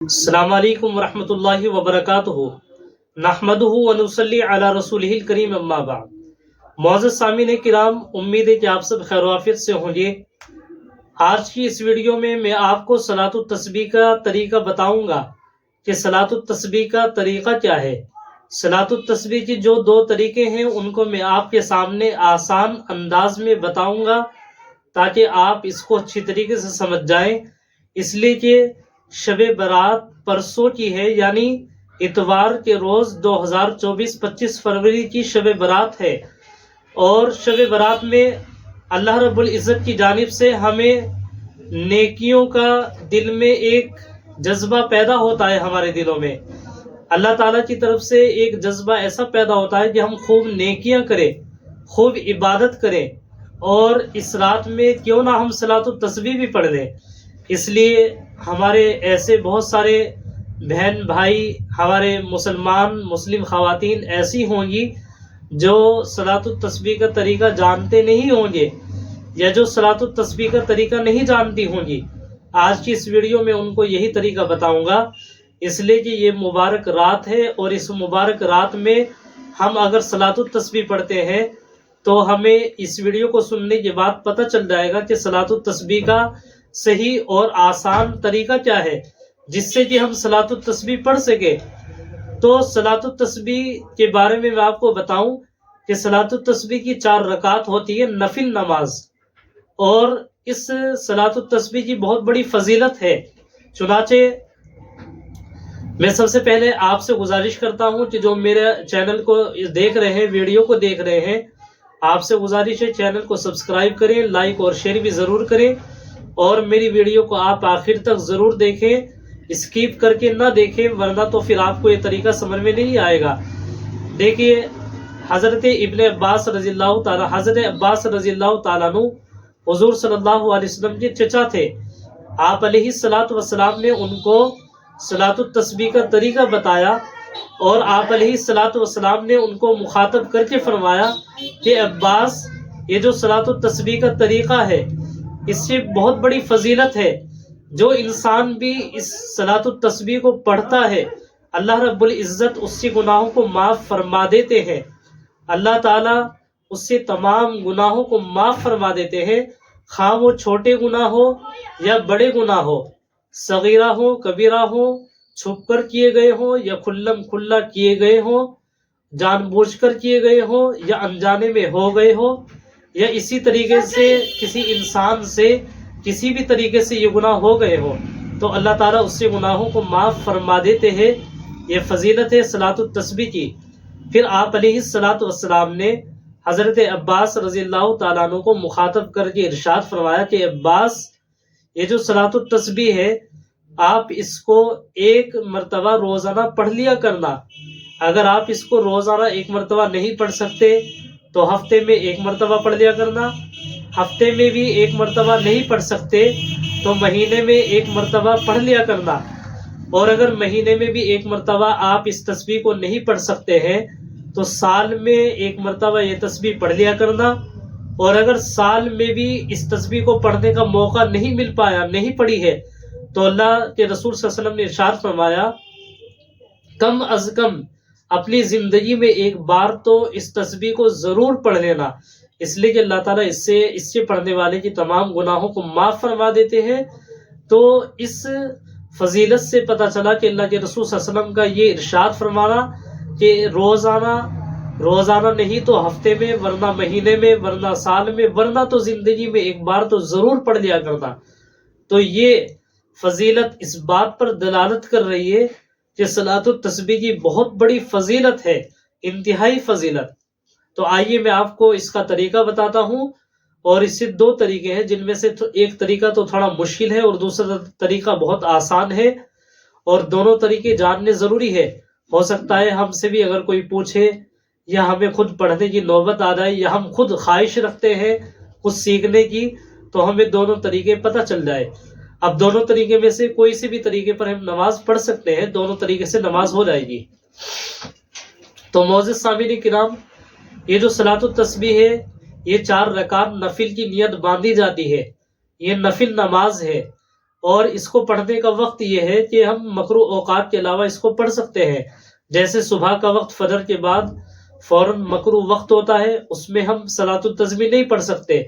السلام علیکم ورحمۃ اللہ وبرکاتہ نحمدہ ونصلی علی رسولہ الکریم اما بعد۔ معزز سامعین کرام، امید ہے کہ آپ سب خیر و عافیت سے ہوں گے۔ آج کی اس ویڈیو میں آپ کو صلاۃ التسبیح کا طریقہ بتاؤں گا کہ صلاۃ التسبیح کا طریقہ کیا ہے۔ صلاۃ التسبیح کی جو دو طریقے ہیں ان کو میں آپ کے سامنے آسان انداز میں بتاؤں گا تاکہ آپ اس کو اچھی طریقے سے سمجھ جائیں، اس لیے کہ شب برات پرسوں کی ہے، یعنی اتوار کے روز 2024 25 فروری کی شب برات ہے، اور شب برات میں اللہ رب العزت کی جانب سے ہمیں نیکیوں کا دل میں ایک جذبہ پیدا ہوتا ہے۔ ہمارے دلوں میں اللہ تعالیٰ کی طرف سے ایک جذبہ ایسا پیدا ہوتا ہے کہ ہم خوب نیکیاں کریں، خوب عبادت کریں، اور اس رات میں کیوں نہ ہم صلاۃ التسبیح بھی پڑھ لیں۔ اس لیے ہمارے ایسے بہت سارے بہن بھائی، ہمارے مسلم خواتین ایسی ہوں گی جو صلاۃ التسبیح کا طریقہ جانتے نہیں ہوں گے، یا جو صلاۃ التسبیح کا طریقہ نہیں جانتی ہوں گی۔ آج کی اس ویڈیو میں ان کو یہی طریقہ بتاؤں گا، اس لیے کہ یہ مبارک رات ہے، اور اس مبارک رات میں ہم اگر صلاۃ التسبیح پڑھتے ہیں تو ہمیں اس ویڈیو کو سننے کے بعد پتہ چل جائے گا کہ صلاۃ التسبیح کا صحیح اور آسان طریقہ کیا ہے، جس سے کہ ہم صلاۃ التسبیح پڑھ سکیں۔ تو صلاۃ التسبیح کے بارے میں آپ کو بتاؤں کہ صلاۃ التسبیح کی 4 رکعت ہوتی ہے، نفل نماز، اور اس صلاۃ التسبیح کی بہت بڑی فضیلت ہے۔ چنانچہ میں سب سے پہلے آپ سے گزارش کرتا ہوں کہ جو میرے چینل کو دیکھ رہے ہیں، ویڈیو کو دیکھ رہے ہیں، آپ سے گزارش ہے چینل کو سبسکرائب کریں، لائک اور شیئر بھی ضرور کریں، اور میری ویڈیو کو آپ آخر تک ضرور دیکھیں، اسکیپ کر کے نہ دیکھیں، ورنہ تو پھر آپ کو یہ طریقہ سمجھ میں نہیں آئے گا۔ دیکھیے، حضرت عباس رضی اللہ تعالیٰ عنہ حضور صلی اللہ علیہ وسلم کے چچا تھے۔ آپ علیہ الصلوۃ والسلام نے ان کو صلاۃ التسبیح کا طریقہ بتایا، اور آپ علیہ الصلوۃ والسلام نے ان کو مخاطب کر کے فرمایا کہ عباس، یہ جو صلاۃ التسبیح کا طریقہ ہے اس سے بہت بڑی فضیلت ہے۔ جو انسان بھی اس صلاۃ التسبیح کو پڑھتا ہے، اللہ رب العزت اس کے گناہوں کو معاف فرما دیتے ہیں۔ اللہ تعالیٰ اس سے تمام گناہوں کو معاف فرما دیتے ہیں، خواہ وہ چھوٹے گناہ ہو یا بڑے گناہ ہو، صغیرہ ہو کبیرہ ہو، چھپ کر کیے گئے ہوں یا کھلم کھلا کیے گئے ہوں، جان بوجھ کر کیے گئے ہوں یا انجانے میں ہو گئے ہو، یا اسی طریقے سے کسی انسان سے کسی بھی طریقے سے یہ گناہ ہو گئے ہو، تو اللہ تعالیٰ اس سے گناہوں کو معاف فرما دیتے ہیں۔ یہ فضیلت ہے صلاۃ التسبیح کی۔ پھر آپ علیہ الصلوۃ والسلام نے حضرت عباس رضی اللہ تعالیٰ عنہ کو مخاطب کر کے ارشاد فرمایا کہ عباس، یہ جو صلاۃ التسبیح ہے آپ اس کو 1 مرتبہ روزانہ پڑھ لیا کرنا۔ اگر آپ اس کو روزانہ 1 مرتبہ نہیں پڑھ سکتے تو ہفتے میں 1 مرتبہ پڑھ لیا کرنا، ہفتے میں بھی 1 مرتبہ نہیں پڑھ سکتے تو مہینے میں 1 مرتبہ پڑھ لیا کرنا، اور اگر مہینے میں بھی 1 مرتبہ آپ اس تسبیح کو نہیں پڑھ سکتے ہیں تو سال میں 1 مرتبہ یہ تسبیح پڑھ لیا کرنا۔ اور اگر سال میں بھی اس تسبیح کو پڑھنے کا موقع نہیں مل پایا، نہیں پڑھی ہے، تو اللہ کے رسول صلی اللہ علیہ وسلم نے ارشاد فرمایا کم از کم اپنی زندگی میں 1 بار تو اس تسبیح کو ضرور پڑھ لینا، اس لیے کہ اللہ تعالیٰ اس سے پڑھنے والے کی تمام گناہوں کو معاف فرما دیتے ہیں۔ تو اس فضیلت سے پتہ چلا کہ اللہ کے رسول صلی اللہ علیہ وسلم کا یہ ارشاد فرمانا کہ روزانہ نہیں تو ہفتے میں، ورنہ مہینے میں، ورنہ سال میں، ورنہ تو زندگی میں 1 بار تو ضرور پڑھ لیا کرنا۔ تو یہ فضیلت اس بات پر دلالت کر رہی ہے کہ صلاۃ التسبیح کی بہت بڑی فضیلت ہے، انتہائی فضیلت۔ تو آئیے میں آپ کو اس کا طریقہ بتاتا ہوں، اور اس سے 2 طریقے ہیں، جن میں سے ایک طریقہ تو تھوڑا مشکل ہے اور دوسرا طریقہ بہت آسان ہے، اور دونوں طریقے جاننے ضروری ہے۔ ہو سکتا ہے ہم سے بھی اگر کوئی پوچھے یا ہمیں خود پڑھنے کی نوبت آ جائے، یا ہم خود خواہش رکھتے ہیں خود سیکھنے کی، تو ہمیں دونوں طریقے پتہ چل جائے۔ اب دونوں طریقے میں سے کوئی سے بھی طریقے پر ہم نماز پڑھ سکتے ہیں، دونوں طریقے سے نماز ہو جائے گی۔ تو معزز سامعین کرام، یہ جو صلاۃ التسبیح ہے یہ 4 رکعت نفل کی نیت باندھی جاتی ہے، یہ نفل نماز ہے۔ اور اس کو پڑھنے کا وقت یہ ہے کہ ہم مکروہ اوقات کے علاوہ اس کو پڑھ سکتے ہیں، جیسے صبح کا وقت فجر کے بعد فوراً مکروہ وقت ہوتا ہے، اس میں ہم صلاۃ التسبیح نہیں پڑھ سکتے،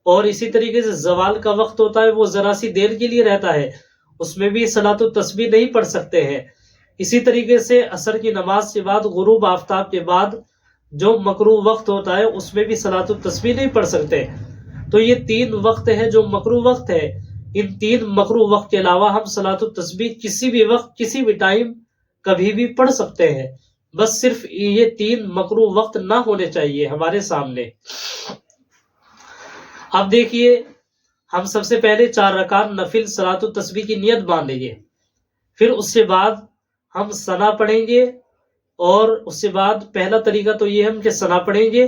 اور اسی طریقے سے زوال کا وقت ہوتا ہے، وہ ذرا سی دیر کے لیے رہتا ہے، اس میں بھی صلاۃ التسبیح نہیں پڑھ سکتے ہیں۔ اسی طریقے سے عصر کی نماز کے بعد غروب آفتاب کے بعد جو مکروہ وقت ہوتا ہے اس میں بھی صلاۃ التسبیح نہیں پڑھ سکتے۔ تو یہ 3 وقت ہے جو مکروہ وقت ہے، ان 3 مکروہ وقت کے علاوہ ہم صلاۃ التسبیح کسی بھی وقت کسی بھی ٹائم کبھی بھی پڑھ سکتے ہیں، بس صرف یہ 3 مکروہ وقت نہ ہونے چاہیے ہمارے سامنے۔ اب دیکھیے، ہم سب سے پہلے 4 رکعت نفل صلاۃ التسبیح کی نیت باندھ لیں گے، پھر اس سے بعد ہم ثنا پڑھیں گے، اور اس سے بعد پہلا طریقہ تو یہ ہم کہ ثنا پڑھیں گے،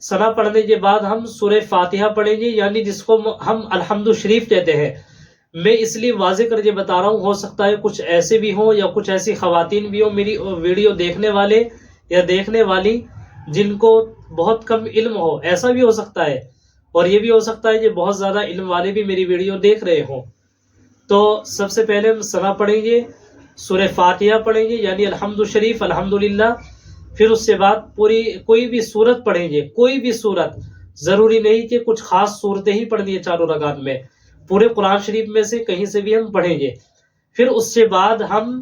ثنا پڑھنے کے بعد ہم سورہ فاتحہ پڑھیں گے، یعنی جس کو ہم الحمد شریف کہتے ہیں۔ میں اس لیے واضح کر کے بتا رہا ہوں، ہو سکتا ہے کچھ ایسے بھی ہوں یا کچھ ایسی خواتین بھی ہوں میری ویڈیو دیکھنے والے یا دیکھنے والی جن کو بہت کم علم ہو، ایسا بھی ہو سکتا ہے، اور یہ بھی ہو سکتا ہے کہ بہت زیادہ علم والے بھی میری ویڈیو دیکھ رہے ہوں۔ تو سب سے پہلے ہم ثنا پڑھیں گے، سورہ فاتحہ پڑھیں گے یعنی الحمد شریف الحمدللہ، پھر اس سے بعد کوئی بھی سورت پڑھیں گے، کوئی بھی سورت، ضروری نہیں کہ کچھ خاص صورتیں ہی پڑھنی ہے 4 رکعت میں، پورے قرآن شریف میں سے کہیں سے بھی ہم پڑھیں گے۔ پھر اس سے بعد ہم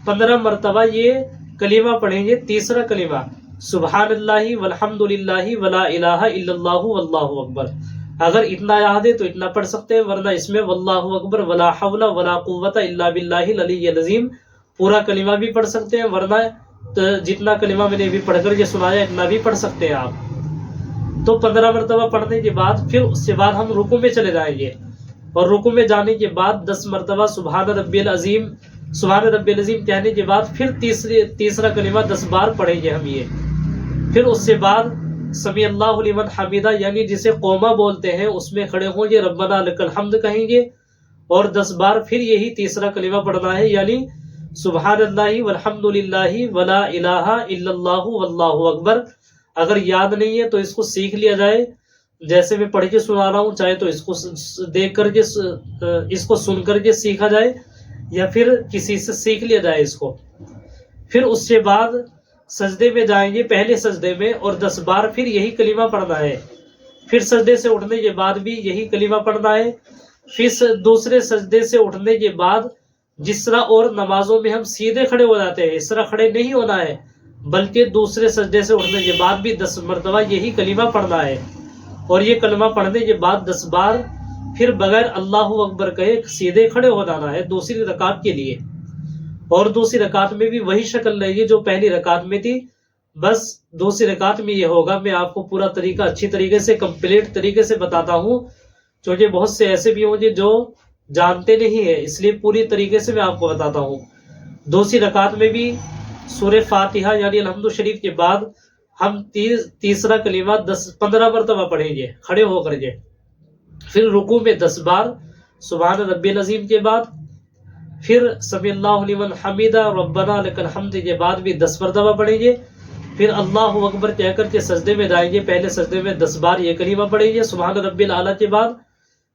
15 مرتبہ یہ کلمہ پڑھیں گے، تیسرا کلمہ سبحان اللہ والحمد للہ ولا الہ الا اللہ واللہ اکبر۔ اگر اتنا یاد ہے تو اتنا پڑھ سکتے ہیں، ورنہ اس میں واللہ اکبر ولا حول ولا قوت الا باللہ العلی العظیم پورا کلمہ بھی پڑھ سکتے ہیں، ورنہ جتنا کلمہ میں نے بھی پڑھ کر کے سنایا اتنا بھی پڑھ سکتے ہیں آپ۔ تو 15 مرتبہ پڑھنے کے بعد پھر اس سے بعد ہم رکوع میں چلے جائیں گے، اور رکوع میں جانے کے بعد 10 مرتبہ سبحان ربی العظیم کہنے کے بعد پھر تیسرا کلمہ 10 بار پڑھیں گے ہم یہ۔ پھر اس سے بعد سمیع اللہ لمن حمیدہ یعنی جسے قومہ بولتے ہیں اس میں کھڑے ہوں گے، ربنا لک الحمد کہیں گے، اور 10 بار پھر یہی تیسرا کلمہ پڑھنا ہے، یعنی سبحان اللہ والحمد للہ ولا الہ الا اللہ واللہ اکبر۔ اگر یاد نہیں ہے تو اس کو سیکھ لیا جائے، جیسے میں پڑھ کے سنا رہا ہوں، چاہے تو اس کو دیکھ کر کے اس کو سن کر کے سیکھا جائے یا پھر کسی سے سیکھ لیا جائے اس کو۔ پھر اس سے بعد سجدے میں جائیں گے، پہلے سجدے میں، اور 10 بار پھر یہی کلمہ پڑھنا ہے۔ پھر سجدے سے اٹھنے کے بعد بھی یہی کلمہ پڑھنا ہے۔ پھر دوسرے سجدے سے اٹھنے کے بعد جس طرح اور نمازوں میں ہم سیدھے کھڑے ہو جاتے ہیں اس طرح کھڑے نہیں ہونا ہے، بلکہ دوسرے سجدے سے اٹھنے کے بعد بھی 10 مرتبہ یہی کلمہ پڑھنا ہے، اور یہ کلمہ پڑھنے کے بعد 10 بار پھر بغیر اللہ اکبر کہے سیدھے کھڑے ہو جانا ہے دوسری رکعت کے لیے۔ اور دوسری رکعت میں بھی وہی شکل رہے گی جو پہلی رکعت میں تھی، بس دوسری رکعت میں یہ ہوگا، میں آپ کو پورا طریقہ اچھی طریقے سے کمپلیٹ طریقے سے بتاتا ہوں، کیونکہ بہت سے ایسے بھی ہوں گے جو جانتے نہیں ہیں، اس لیے پوری طریقے سے میں آپ کو بتاتا ہوں۔ دوسری رکعت میں بھی سورہ فاتحہ یعنی الحمد شریف کے بعد ہم تیسرا کلمہ 15 مرتبہ پڑھیں گے کھڑے ہو کر کے، پھر رکوع میں 10 بار سبحان ربی العظیم کے بعد، پھر سمیع اللہ لمن حمیدہ ربنا لک الحمد کے بعد بھی 10 مرتبہ پڑھیں گے، پھر اللہ اکبر کہہ کر کے سجدے میں جائیں گے، پہلے سجدے میں 10 بار یہ کلمہ پڑھیں گے سبحان ربی الاعلیٰ کے بعد،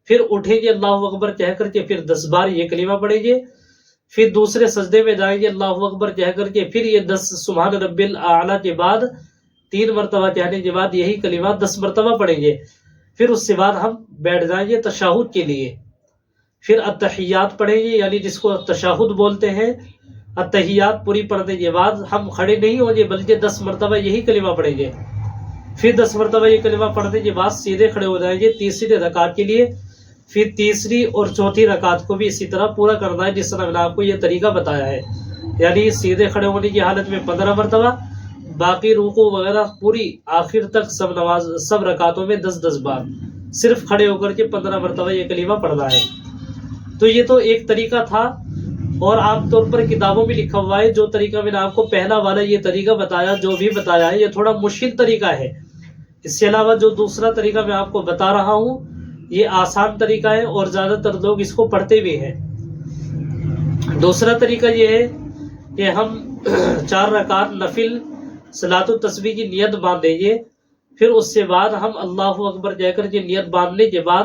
پھر اٹھیں گے اللہ اکبر کہہ کر کے پھر 10 بار یہ کلمہ پڑھیں گے، پھر دوسرے سجدے میں جائیں گے اللہ اکبر کہہ کر کے پھر یہ 10 سبحان ربی الاعلیٰ کے بعد 3 مرتبہ کہنے کے بعد یہی کلمہ 10 مرتبہ پڑھیں گے، پھر اس کے بعد ہم بیٹھ جائیں گے تشہد کے لیے، پھر التحیات پڑھیں گے یعنی جس کو تشہد بولتے ہیں۔ التحیات پوری پڑھنے کے بعد ہم کھڑے نہیں ہوں گے بلکہ 10 مرتبہ یہی کلمہ پڑھیں گے، پھر 10 مرتبہ یہ کلمہ پڑھنے کے بعد سیدھے کھڑے ہو جائیں گے تیسری رکعت کے لیے، پھر تیسری اور چوتھی رکعت کو بھی اسی طرح پورا کرنا ہے جس طرح میں نے آپ کو یہ طریقہ بتایا ہے، یعنی سیدھے کھڑے ہونے کی حالت میں 15 مرتبہ، باقی رکوع وغیرہ پوری آخر تک سب رکعتوں میں 10 بار صرف کھڑے ہو کر کے 15 مرتبہ یہ کلمہ پڑھنا ہے۔ تو یہ تو ایک طریقہ تھا، اور عام طور پر کتابوں میں لکھا ہوا ہے، جو طریقہ میں نے آپ کو پہلا والا یہ طریقہ بتایا جو بھی بتایا ہے یہ تھوڑا مشکل طریقہ ہے، اس کے علاوہ جو دوسرا طریقہ میں آپ کو بتا رہا ہوں یہ آسان طریقہ ہے اور زیادہ تر لوگ اس کو پڑھتے بھی ہیں۔ دوسرا طریقہ یہ ہے کہ ہم 4 رکعت نفل صلاۃ التسبیح کی نیت باندھیں گے، پھر اس سے بعد ہم اللہ اکبر کہہ کر کے نیت باندھنے کے بعد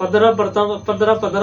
15